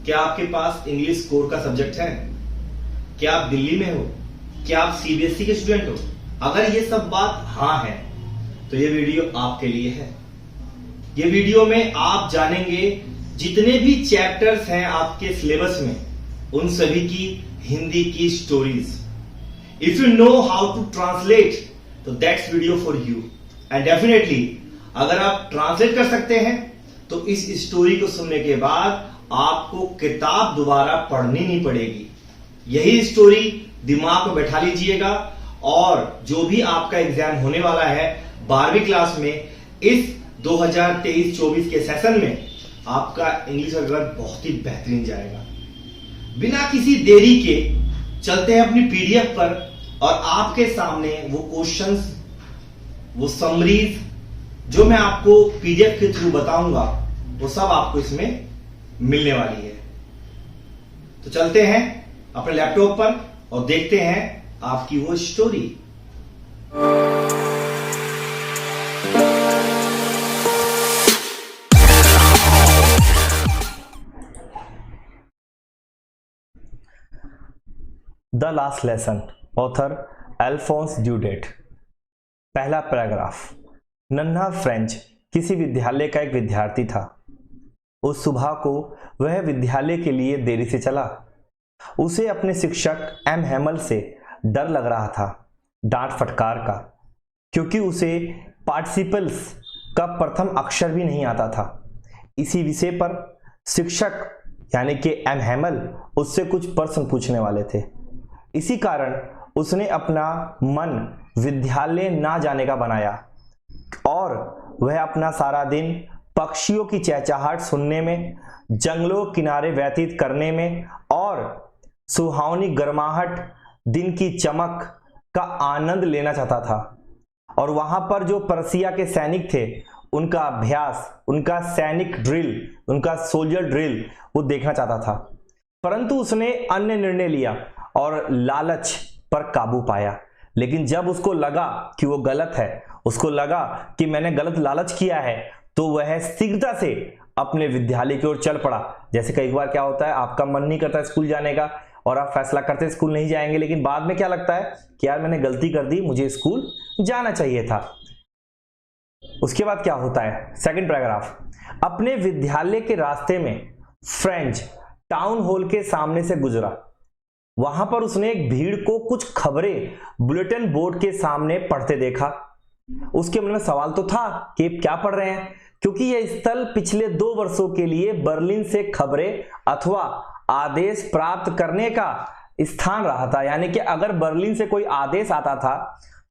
क्या आपके पास English core का सब्जेक्ट है? क्या आप दिल्ली में हो? क्या आप सीबीएसई के स्टूडेंट हो? अगर ये सब बात हाँ है तो ये वीडियो आपके लिए है। ये वीडियो में आप जानेंगे जितने भी चैप्टर्स हैं आपके सिलेबस में, उन सभी की हिंदी की stories. If you know how to translate तो that's video for you. And definitely अगर आप ट्रांसलेट कर सकते हैं तो इस स्टोरी को सुनने के बाद आपको किताब दोबारा पढ़नी नहीं पड़ेगी। यही स्टोरी दिमाग में बैठा लीजिएगा और जो भी आपका एग्जाम होने वाला है 12वीं क्लास में, इस 2023-24 के सेशन में आपका इंग्लिश का रिजल्ट बहुत ही बेहतरीन जाएगा। बिना किसी देरी के चलते हैं अपनी पीडीएफ पर और आपके सामने वो क्वेश्चंस, वो समरीज जो मैं आपको पीडीएफ के थ्रू बताऊंगा, वो सब आपको इसमें मिलने वाली है। तो चलते हैं अपने लैपटॉप पर और देखते हैं आपकी वो story. The last lesson, author Alphonse Daudet. पहला पैराग्राफ। नन्हा फ्रेंच किसी विद्यालय का एक विद्यार्थी था। उस सुबह को वह विद्यालय के लिए देरी से चला। उसे अपने शिक्षक एम हैमल से डर लग रहा था, डांट फटकार का, क्योंकि उसे पार्टिसिपल्स का प्रथम अक्षर भी नहीं आता था। इसी विषय पर शिक्षक यानी कि एम हैमल उससे कुछ प्रश्न पूछने वाले थे। इसी कारण उसने अपना मन विद्यालय ना जाने का बनाया और वह अपना सारा दिन पक्षियों की चहचहाहट सुनने में, जंगलों किनारे व्यतीत करने में और सुहावनी गर्माहट दिन की चमक का आनंद लेना चाहता था। और वहां पर जो पर्सिया के सैनिक थे, उनका अभ्यास, उनका सैनिक ड्रिल, उनका सोल्जर ड्रिल वो देखना चाहता था। परंतु उसने अन्य निर्णय लिया और लालच पर काबू पाया। लेकिन जब उसको लगा कि वो गलत है, उसको लगा कि मैंने गलत लालच किया है, तो वह शीघ्रता से अपने विद्यालय की ओर चल पड़ा। जैसे कई बार क्या होता है, आपका मन नहीं करता स्कूल जाने का और आप फैसला करते स्कूल नहीं जाएंगे, लेकिन बाद में क्या लगता है कि यार मैंने गलती कर दी, मुझे स्कूल जाना चाहिए था। उसके बाद क्या होता है, सेकंड पैराग्राफ। अपने विद्यालय के रास्ते में फ्रेंच टाउन हॉल के सामने से गुजरा। वहां पर उसने एक भीड़ को कुछ खबरें बुलेटिन बोर्ड के सामने पढ़ते देखा। उसके मन में सवाल तो था कि क्या पढ़ रहे हैं, क्योंकि यह स्थल पिछले 2 वर्षों के लिए बर्लिन से खबरें अथवा आदेश प्राप्त करने का स्थान रहा था। यानी कि अगर बर्लिन से कोई आदेश आता था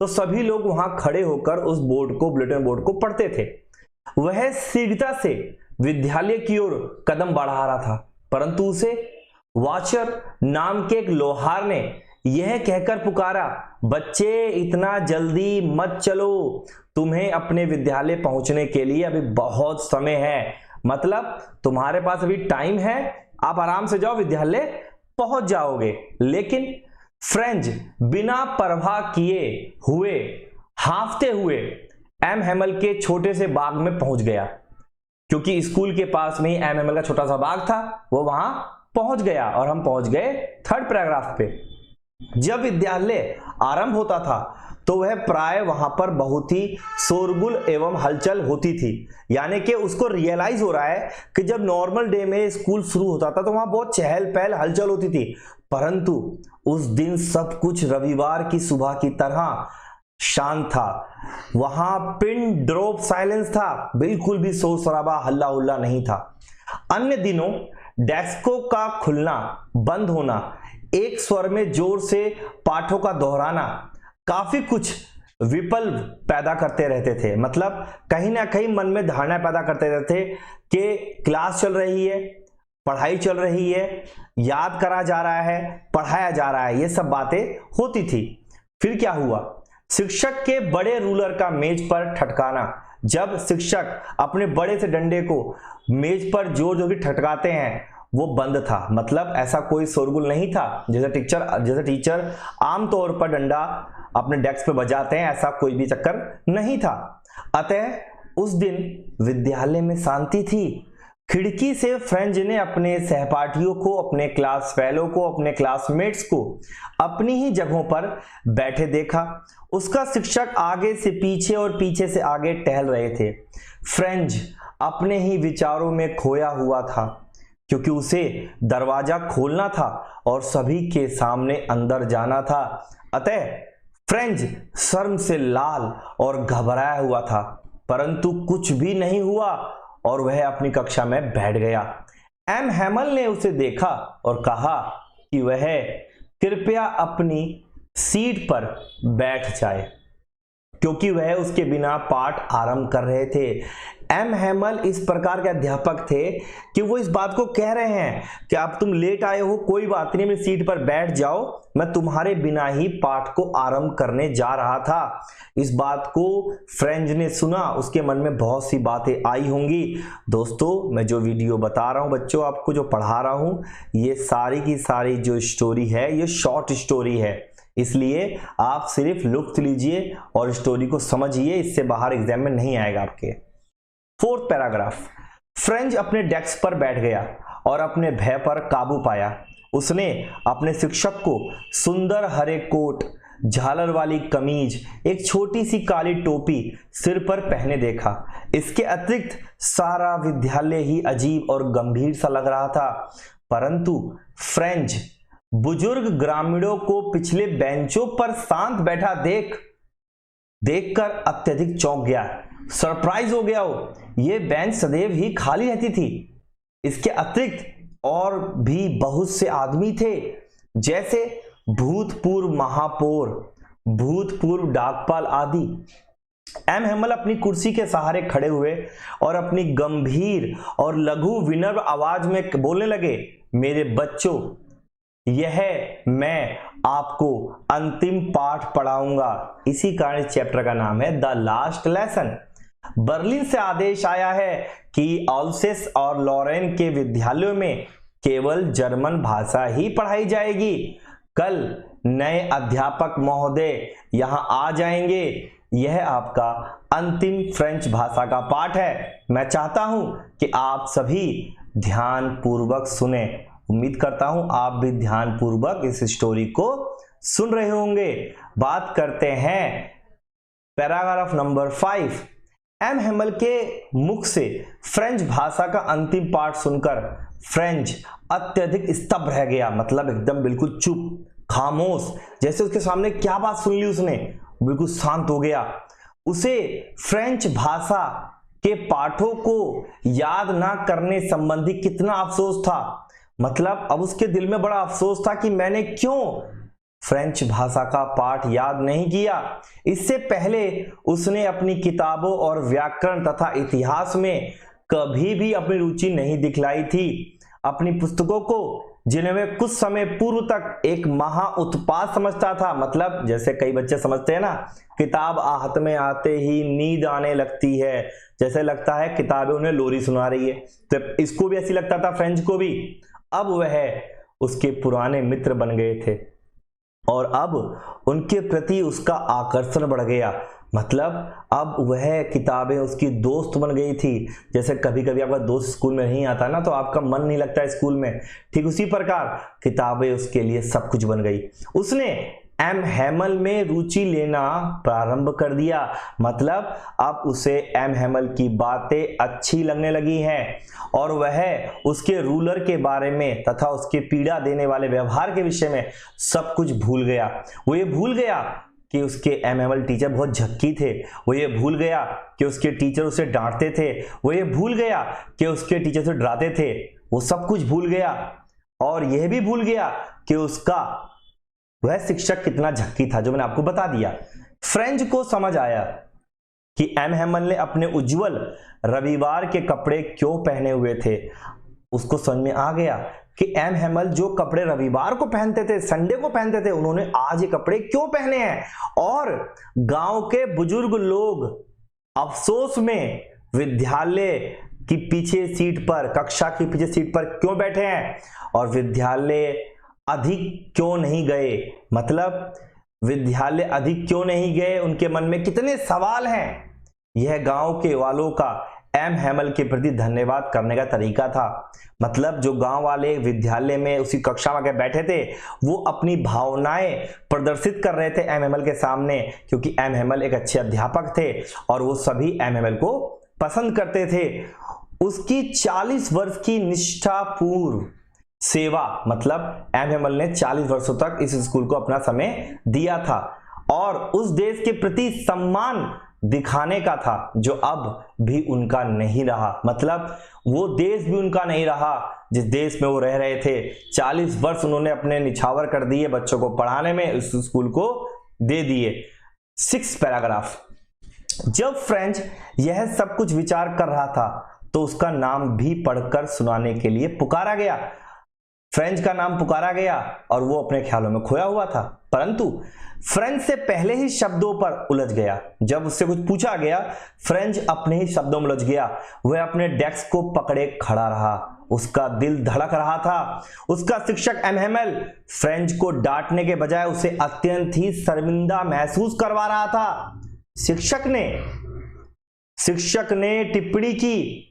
तो सभी लोग वहां खड़े होकर उस बोर्ड को, बुलेटिन बोर्ड को पढ़ते थे। वह शीघ्रता से विद्यालय की ओर कदम बढ़ा रहा था, परंतु उसे वॉचर नाम के एक लोहार ने यह कहकर पुकारा, बच्चे इतना जल्दी मत चलो, तुम्हें अपने विद्यालय पहुंचने के लिए अभी बहुत समय है। मतलब तुम्हारे पास अभी टाइम है, आप आराम से जाओ, विद्यालय पहुंच जाओगे। लेकिन फ्रेंच बिना परवाह किए हुए, हांफते हुए एम हैमल के छोटे से बाग में पहुंच गया, क्योंकि स्कूल के पास में ही एम हैमल का छोटा सा बाग था। वो वहां पहुंच गया और हम पहुंच गए थर्ड पैराग्राफ पे। जब विद्यालय आरंभ होता था तो वह प्राय वहां पर बहुत ही शोरगुल एवं हलचल होती थी। यानी कि उसको रियलाइज हो रहा है कि जब नॉर्मल डे में स्कूल शुरू होता था तो वहां बहुत चहल पहल हलचल होती थी, परंतु उस दिन सब कुछ रविवार की सुबह की तरह शांत था। वहां पिन ड्रॉप साइलेंस था, बिल्कुल भी शोर शराबा, हल्ला उल्ला नहीं था। अन्य दिनों डेस्कों का खुलना बंद होना, एक स्वर में जोर से पाठों का दोहराना काफी कुछ विपल पैदा करते रहते थे। मतलब कहीं ना कहीं मन में धारणा पैदा करते रहते थे कि क्लास चल रही है, पढ़ाई चल रही है, याद करा जा रहा है, पढ़ाया जा रहा है, ये सब बातें होती थी। फिर क्या हुआ, शिक्षक के बड़े रूलर का मेज पर ठटकाना। जब शिक्षक अपने बड़े से डंडे को मेज पर जोर जोर की ठटकाते हैं, वो बंद था। मतलब ऐसा कोई शोरगुल नहीं था जैसे टीचर आमतौर पर डंडा अपने डेस्क पे बजाते हैं, ऐसा कोई भी चक्कर नहीं था। अतः उस दिन विद्यालय में शांति थी। खिड़की से फ्रेंच ने अपने सहपाठियों को, अपने क्लास फेलो को, अपने क्लासमेट्स को अपनी ही जगहों पर बैठे देखा। उसका शिक्षक आगे से पीछे और पीछे से आगे टहल रहे थे। फ्रेंच अपने ही विचारों में खोया हुआ था, क्योंकि उसे दरवाजा खोलना था और सभी के सामने अंदर जाना था। अतः फ्रेंच शर्म से लाल और घबराया हुआ था, परंतु कुछ भी नहीं हुआ और वह अपनी कक्षा में बैठ गया। एम हैमल ने उसे देखा और कहा कि वह कृपया अपनी सीट पर बैठ जाए, क्योंकि वह उसके बिना पाठ आरंभ कर रहे थे। एम हैमल इस प्रकार के अध्यापक थे कि वो इस बात को कह रहे हैं कि अब तुम लेट आए हो, कोई बात नहीं, मेरी सीट पर बैठ जाओ, मैं तुम्हारे बिना ही पाठ को आरंभ करने जा रहा था। इस बात को फ्रेंच ने सुना, उसके मन में बहुत सी बातें आई होंगी। दोस्तों, मैं जो वीडियो बता रहा हूं बच्चों, आपको जो पढ़ा रहा हूं, ये सारी की सारी जो स्टोरी है ये शॉर्ट स्टोरी है, इसलिए आप सिर्फ लुत्फ लीजिए और स्टोरी को समझिए, इससे बाहर एग्जाम में नहीं आएगा आपके। Fourth paragraph. फ्रेंच अपने डेस्क पर बैठ गया और अपने भय पर काबू पाया। उसने अपने शिक्षक को सुंदर हरे कोट, झालर वाली कमीज, एक छोटी सी काली टोपी सिर पर पहने देखा। इसके अतिरिक्त सारा विद्यालय ही अजीब और गंभीर सा लग रहा था। परंतु फ्रेंच बुजुर्ग ग्रामीणों को पिछले बेंचों पर शांत बैठा देखकर अत्यधिक चौंक गया, सरप्राइज हो गया हो। यह बेंच सदैव ही खाली रहती थी। इसके अतिरिक्त और भी बहुत से आदमी थे, जैसे भूतपूर्व महापौर, भूतपूर्व डाकपाल आदि। एम हैमल अपनी कुर्सी के सहारे खड़े हुए और अपनी गंभीर और लघु विनम्र आवाज में बोलने लगे, मेरे बच्चों, यह मैं आपको अंतिम पाठ पढ़ाऊंगा। इसी कारण चैप्टर का नाम है द लास्ट लेसन। बर्लिन से आदेश आया है कि अल्सेस और लॉरेन के विद्यालयों में केवल जर्मन भाषा ही पढ़ाई जाएगी। कल नए अध्यापक महोदय यहां आ जाएंगे। यह आपका अंतिम फ्रेंच भाषा का पाठ है। मैं चाहता हूं कि आप सभी ध्यान पूर्वक सुने। उम्मीद करता हूं आप भी ध्यान पूर्वक इस स्टोरी को सुन रहे होंगे। बात करते हैं पैराग्राफ नंबर 5। एम हैमल के मुख से फ्रेंच भाषा का अंतिम पाठ सुनकर फ्रेंच अत्यधिक स्तब्ध रह गया, मतलब एकदम बिल्कुल चुप, खामोश, जैसे उसके सामने क्या बात सुन ली उसने, बिल्कुल शांत हो गया। उसे फ्रेंच भाषा के पाठों को याद ना करने संबंधी कितना अफसोस था। मतलब अब उसके दिल में बड़ा अफसोस था कि मैंने क्यों फ्रेंच भाषा का पाठ याद नहीं किया। इससे पहले उसने अपनी किताबों और व्याकरण तथा इतिहास में कभी भी अपनी रुचि नहीं दिखलाई थी। अपनी पुस्तकों को, जिन्हें वे कुछ समय पूर्व तक एक महा उत्पात समझता था, मतलब जैसे कई बच्चे समझते हैं ना, किताब हाथ में आते ही नींद आने लगती है, जैसे लगता है किताबें उन्हें लोरी सुना रही है, तो इसको भी ऐसी लगता था, फ्रेंच को भी। अब वह उसके पुराने मित्र बन गए थे और अब उनके प्रति उसका आकर्षण बढ़ गया। मतलब अब वह किताबें उसकी दोस्त बन गई थी। जैसे कभी कभी आपका दोस्त स्कूल में नहीं आता ना, तो आपका मन नहीं लगता स्कूल में, ठीक उसी प्रकार किताबें उसके लिए सब कुछ बन गई। उसने एम हैमल में रुचि लेना प्रारंभ कर दिया। मतलब अब उसे एम हैमल की बातें अच्छी लगने लगी हैं और वह उसके रूलर के बारे में तथा उसके पीड़ा देने वाले व्यवहार के विषय में सब कुछ भूल गया। वो ये भूल गया कि उसके एम हैमल टीचर बहुत झक्की थे। वो ये भूल गया कि उसके टीचर उसे डांटते थे। वो ये भूल गया कि उसके टीचर उसे डराते थे। वो सब कुछ भूल गया और यह भी भूल गया कि उसका वह शिक्षक कितना झक्की था, जो मैंने आपको बता दिया। फ्रेंच को समझ आया कि एम हैमल ने अपने उज्जवल रविवार के कपड़े क्यों पहने हुए थे। उसको समझ में आ गया कि एम हैमल जो कपड़े रविवार को पहनते थे, संडे को पहनते थे, उन्होंने आज ये कपड़े क्यों पहने हैं। और गांव के बुजुर्ग लोग अफसोस में विद्यालय की पीछे सीट पर, कक्षा की पीछे सीट पर क्यों बैठे हैं और विद्यालय अधिक क्यों नहीं गए। मतलब विद्यालय अधिक क्यों नहीं गए, उनके मन में कितने सवाल हैं। यह गांव के वालों का एम हैमल के प्रति धन्यवाद करने का तरीका था। मतलब जो गांव वाले विद्यालय में उसी कक्षा में बैठे थे वो अपनी भावनाएं प्रदर्शित कर रहे थे एम हैमल के सामने, क्योंकि एम हैमल एक अच्छे अध्यापक थे और वो सभी एम हैमल को पसंद करते थे। उसकी 40 वर्ष की निष्ठापूर्ण सेवा, मतलब एम हैमल ने 40 वर्षों तक इस स्कूल को अपना समय दिया था और उस देश के प्रति सम्मान दिखाने का था जो अब भी उनका नहीं रहा। मतलब वो देश भी उनका नहीं रहा जिस देश में वो रह रहे थे। 40 वर्ष उन्होंने अपने निछावर कर दिए बच्चों को पढ़ाने में, उस स्कूल को दे दिए। 6 पैराग्राफ। जब फ्रेंच यह सब कुछ विचार कर रहा था तो उसका नाम भी पढ़कर सुनाने के लिए पुकारा गया। फ्रेंच का नाम पुकारा गया और वो अपने ख्यालों में खोया हुआ था, परंतु फ्रेंच से पहले ही शब्दों पर उलझ गया। जब उससे कुछ पूछा गया फ्रेंच अपने ही शब्दों में उलझ गया। वह अपने डेस्क को पकड़े खड़ा रहा, उसका दिल धड़क रहा था। उसका शिक्षक एम हैमल फ्रेंच को डांटने के बजाय उसे अत्यंत ही शर्मिंदा महसूस करवा रहा था। शिक्षक ने टिप्पणी की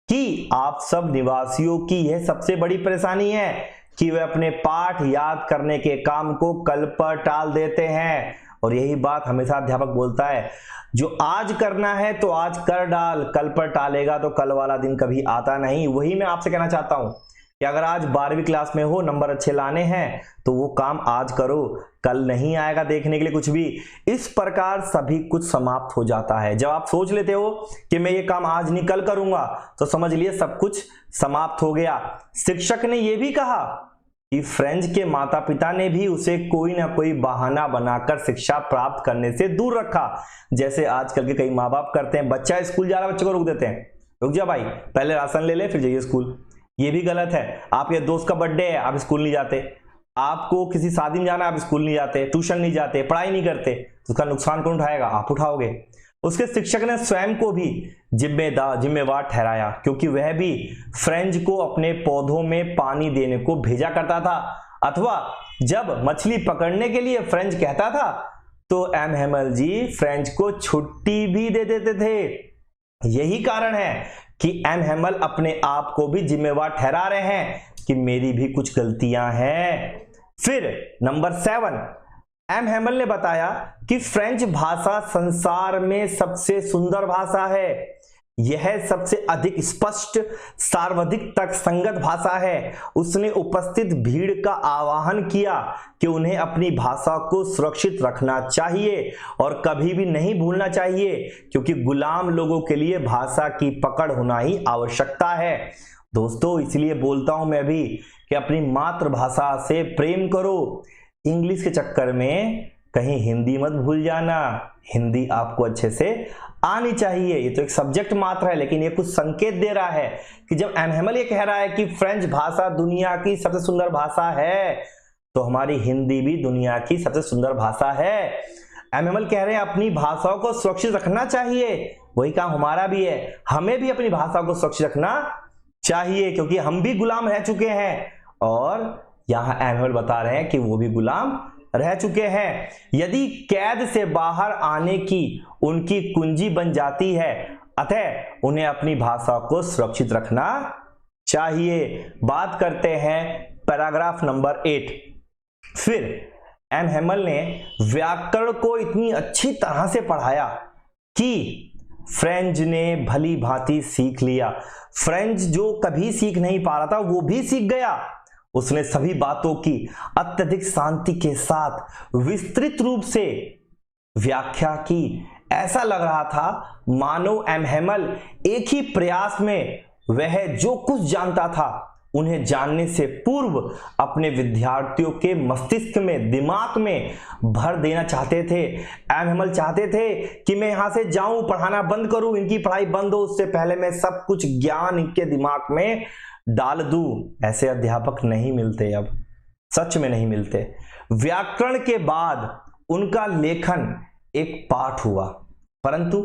कि आप सब निवासियों की यह सबसे बड़ी परेशानी है कि वे अपने पाठ याद करने के काम को कल पर टाल देते हैं। और यही बात हमेशा अध्यापक बोलता है, जो आज करना है तो आज कर डाल, कल पर टालेगा तो कल वाला दिन कभी आता नहीं। वही मैं आपसे कहना चाहता हूं कि अगर आज 12वीं क्लास में हो, नंबर अच्छे लाने हैं तो वो काम आज करो, कल नहीं आएगा देखने के लिए कुछ भी। इस प्रकार सभी कुछ समाप्त हो जाता है। जब आप सोच लेते हो कि मैं ये काम आज नहीं कल करूंगा तो समझ लिए सब कुछ समाप्त हो गया। शिक्षक ने यह भी कहा कि फ्रेंच के माता पिता ने भी उसे कोई ना कोई बहाना बनाकर शिक्षा प्राप्त करने से दूर रखा, जैसे आजकल के कई माँ बाप करते हैं। बच्चा स्कूल जा रहा, बच्चे को रोक देते हैं, रुक जा भाई, पहले राशन ले ले फिर जाइए स्कूल। ये भी गलत है। आपके दोस्त का बर्थडे है, आप स्कूल नहीं जाते, आपको किसी शादी में जाना, आप स्कूल नहीं जाते, ट्यूशन नहीं जाते, पढ़ाई नहीं करते, तो उसका नुकसान कौन उठाएगा? आप उठाओगे। उसके शिक्षक ने स्वयं को भी जिम्मेवार ठहराया, क्योंकि वह भी फ्रेंच को अपने पौधों में पानी देने को भेजा करता था, अथवा जब मछली पकड़ने के लिए फ्रेंच कहता था तो एम हैमल जी फ्रेंच को छुट्टी भी दे देते थे। यही कारण है कि एम हैमल अपने आप को भी जिम्मेवार ठहरा रहे हैं कि मेरी भी कुछ गलतियां हैं। फिर नंबर 7, एम हैमल ने बताया कि फ्रेंच भाषा संसार में सबसे सुंदर भाषा है। यह सबसे अधिक स्पष्ट, सर्वाधिक तर्कसंगत भाषा है। उसने उपस्थित भीड़ का आह्वान किया कि उन्हें अपनी भाषा को सुरक्षित रखना चाहिए और कभी भी नहीं भूलना चाहिए, क्योंकि गुलाम लोगों के लिए भाषा की पकड़ होना ही आवश्यकता है। दोस्तों, इसलिए बोलता हूं मैं भी कि अपनी मातृभाषा से प्रेम करो। इंग्लिश के चक्कर में कहीं हिंदी मत भूल जाना। हिंदी आपको अच्छे से आनी चाहिए। ये तो एक सब्जेक्ट मात्र है, लेकिन ये कुछ संकेत दे रहा है कि जब एम हैमल ये कह रहा है कि फ्रेंच भाषा दुनिया की सबसे सुंदर भाषा है, तो हमारी हिंदी भी दुनिया की सबसे सुंदर भाषा है। एम हैमल कह रहे हैं अपनी भाषाओं को सुरक्षित रखना चाहिए। वही काम हमारा भी है, हमें भी अपनी भाषा को सुरक्षित रखना चाहिए, क्योंकि हम भी गुलाम रह चुके हैं और यहां एम हैमल बता रहे हैं कि वो भी गुलाम रह चुके हैं। यदि कैद से बाहर आने की उनकी कुंजी बन जाती है, अतः उन्हें अपनी भाषा को सुरक्षित रखना चाहिए। बात करते हैं पैराग्राफ नंबर 8। फिर एम हैमल ने व्याकरण को इतनी अच्छी तरह से पढ़ाया कि फ्रेंच ने भली भांति सीख लिया। फ्रेंच जो कभी सीख नहीं पा रहा था वो भी सीख गया। उसने सभी बातों की अत्यधिक शांति के साथ विस्तृत रूप से व्याख्या की। ऐसा लग रहा था मानो एम हैमल एक ही प्रयास में वह जो कुछ जानता था उन्हें जानने से पूर्व अपने विद्यार्थियों के मस्तिष्क में, दिमाग में भर देना चाहते थे। एम हैमल चाहते थे कि मैं यहां से जाऊं, पढ़ाना बंद करूं, इनकी पढ़ाई बंद हो, उससे पहले मैं सब कुछ ज्ञान इनके दिमाग में डाल दूं। ऐसे अध्यापक नहीं मिलते, अब सच में नहीं मिलते। व्याकरण के बाद उनका लेखन एक पाठ हुआ, परंतु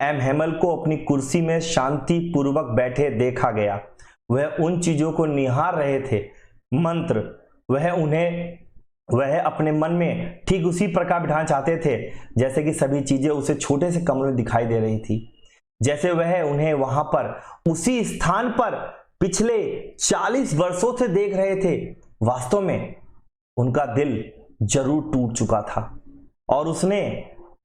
एम हैमल को अपनी कुर्सी में शांति पूर्वक बैठे देखा गया। वह उन चीजों को निहार रहे थे, मंत्र, वह अपने मन में ठीक उसी प्रकार बिठाना चाहते थे जैसे कि सभी चीजें उसे छोटे से कमरे में दिखाई दे रही थी। जैसे वह उन्हें वहां पर उसी स्थान पर पिछले 40 वर्षों से देख रहे थे। वास्तव में उनका दिल जरूर टूट चुका था और उसने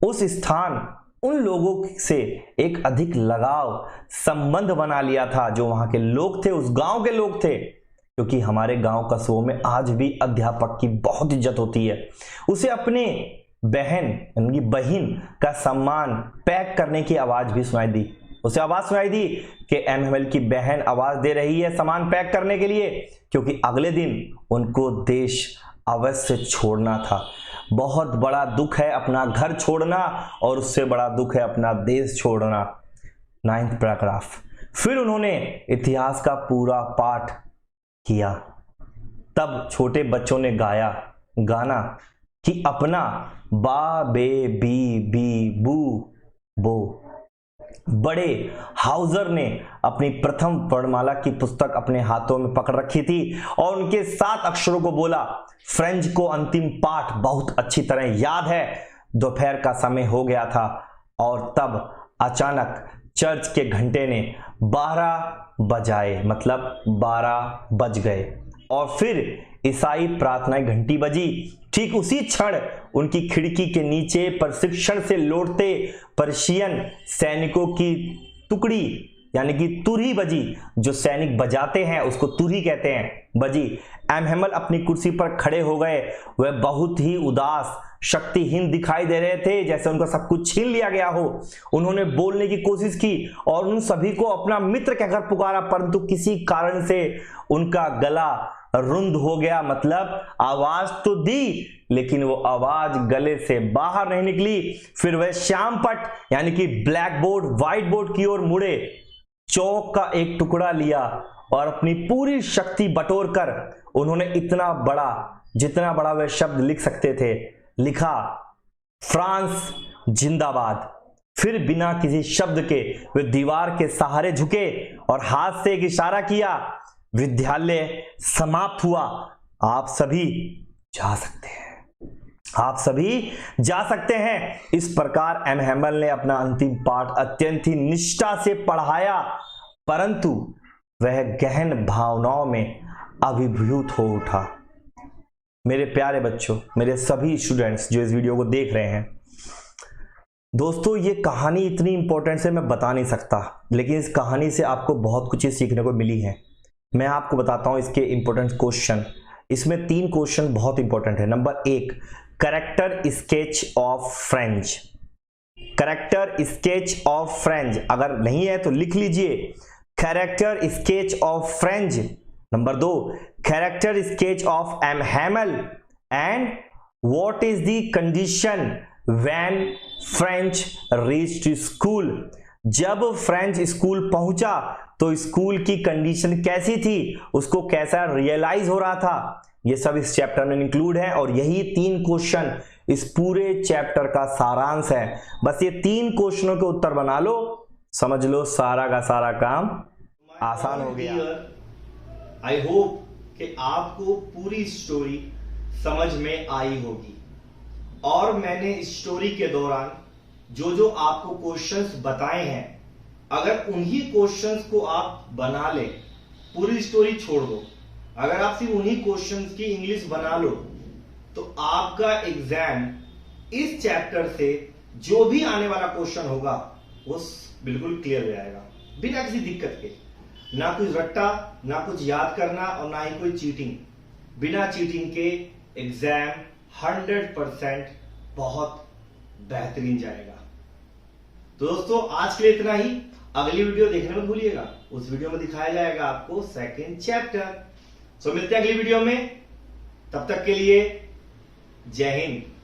उस स्थान उन लोगों से एक अधिक लगाव संबंध बना लिया था जो वहां के लोग थे, उस गांव के लोग थे। क्योंकि हमारे गांव कस्बों में आज भी अध्यापक की बहुत इज्जत होती है। उसे अपने बहन का सम्मान पैक करने की आवाज भी सुनाई दी। उसे आवाज सुनाई दी कि एमएमएल की बहन आवाज दे रही है सामान पैक करने के लिए, क्योंकि अगले दिन उनको देश अवश्य छोड़ना था। बहुत बड़ा दुख है अपना घर छोड़ना और उससे बड़ा दुख है अपना देश छोड़ना। 9th paragraph. फिर उन्होंने इतिहास का पूरा पाठ किया। तब छोटे बच्चों ने गाया गाना कि अपना बा बे बी बी बू बो। बड़े हाउजर ने अपनी प्रथम वर्णमाला की पुस्तक अपने हाथों में पकड़ रखी थी और उनके 7 अक्षरों को बोला। फ्रेंच को अंतिम पाठ बहुत अच्छी तरह याद है। दोपहर का समय हो गया था और तब अचानक चर्च के घंटे ने 12 बजाए, मतलब 12 बज गए और फिर ईसाई प्रार्थना घंटी बजी। ठीक उसी क्षण उनकी खिड़की के नीचे प्रशिक्षण से लौटते पर्शियन सैनिकों की टुकड़ी यानी कि तुरही बजी। जो सैनिक बजाते हैं उसको तुरही कहते हैं, बजी। एमएमएल अपनी कुर्सी पर खड़े हो गए। वह बहुत ही उदास, शक्तिहीन दिखाई दे रहे थे, जैसे उनका सब कुछ छीन लिया गया हो। उन्होंने बोलने की कोशिश की और उन सभी को अपना मित्र कहकर पुकारा, परंतु किसी कारण से उनका गला रुंध हो गया। मतलब आवाज तो दी लेकिन वो आवाज गले से बाहर नहीं निकली। फिर वह श्यामपट यानी कि ब्लैक बोर्ड, व्हाइट बोर्ड की ओर मुड़े, चौक का एक टुकड़ा लिया और अपनी पूरी शक्ति बटोर कर उन्होंने इतना बड़ा, जितना बड़ा वह शब्द लिख सकते थे, लिखा, फ्रांस जिंदाबाद। फिर बिना किसी शब्द के वे दीवार के सहारे झुके और हाथ से एक इशारा किया। विद्यालय समाप्त हुआ। आप सभी जा सकते हैं, आप सभी जा सकते हैं। इस प्रकार एमएमएल ने अपना अंतिम पाठ अत्यंत ही निष्ठा से पढ़ाया, परंतु वह गहन भावनाओं में अभिभूत हो उठा। मेरे प्यारे बच्चों, मेरे सभी स्टूडेंट्स जो इस वीडियो को देख रहे हैं, दोस्तों ये कहानी इतनी इंपॉर्टेंट है मैं बता नहीं सकता, लेकिन इस कहानी से आपको बहुत कुछ सीखने को मिली है। मैं आपको बताता हूं इसके इंपॉर्टेंट क्वेश्चन। इसमें 3 क्वेश्चन बहुत इंपॉर्टेंट है। Number 1, character sketch of French. Character sketch of French अगर नहीं है तो लिख लीजिए, character sketch of French. Number 2, character sketch of MML and what is the condition when French reached school. जब फ्रेंच स्कूल पहुंचा तो स्कूल की कंडीशन कैसी थी, उसको कैसा रियलाइज हो रहा था, ये सब इस चैप्टर में इंक्लूड है और यही 3 क्वेश्चन इस पूरे चैप्टर का सारांश है। बस ये 3 क्वेश्चनों के उत्तर बना लो, समझ लो सारा का सारा काम आसान हो गया। आई होप कि आपको पूरी स्टोरी समझ में आई होगी और मैंने इस स्टोरी के दौरान जो जो आपको क्वेश्चंस बताए हैं, अगर उन्हीं क्वेश्चंस को आप बना ले, पूरी स्टोरी छोड़ दो, अगर आप सिर्फ उन्हीं क्वेश्चंस की इंग्लिश बना लो तो आपका एग्जाम इस चैप्टर से जो भी आने वाला क्वेश्चन होगा वो बिल्कुल क्लियर हो जाएगा बिना किसी दिक्कत के। ना कुछ रट्टा, ना कुछ याद करना और ना ही कोई चीटिंग। बिना चीटिंग के एग्जाम 100% बहुत बेहतरीन जाएगा। तो दोस्तों आज के लिए इतना ही। अगली वीडियो देखने मत भूलिएगा, उस वीडियो में दिखाया जाएगा आपको 2nd चैप्टर। सो मिलते हैं अगली वीडियो में, तब तक के लिए जय हिंद।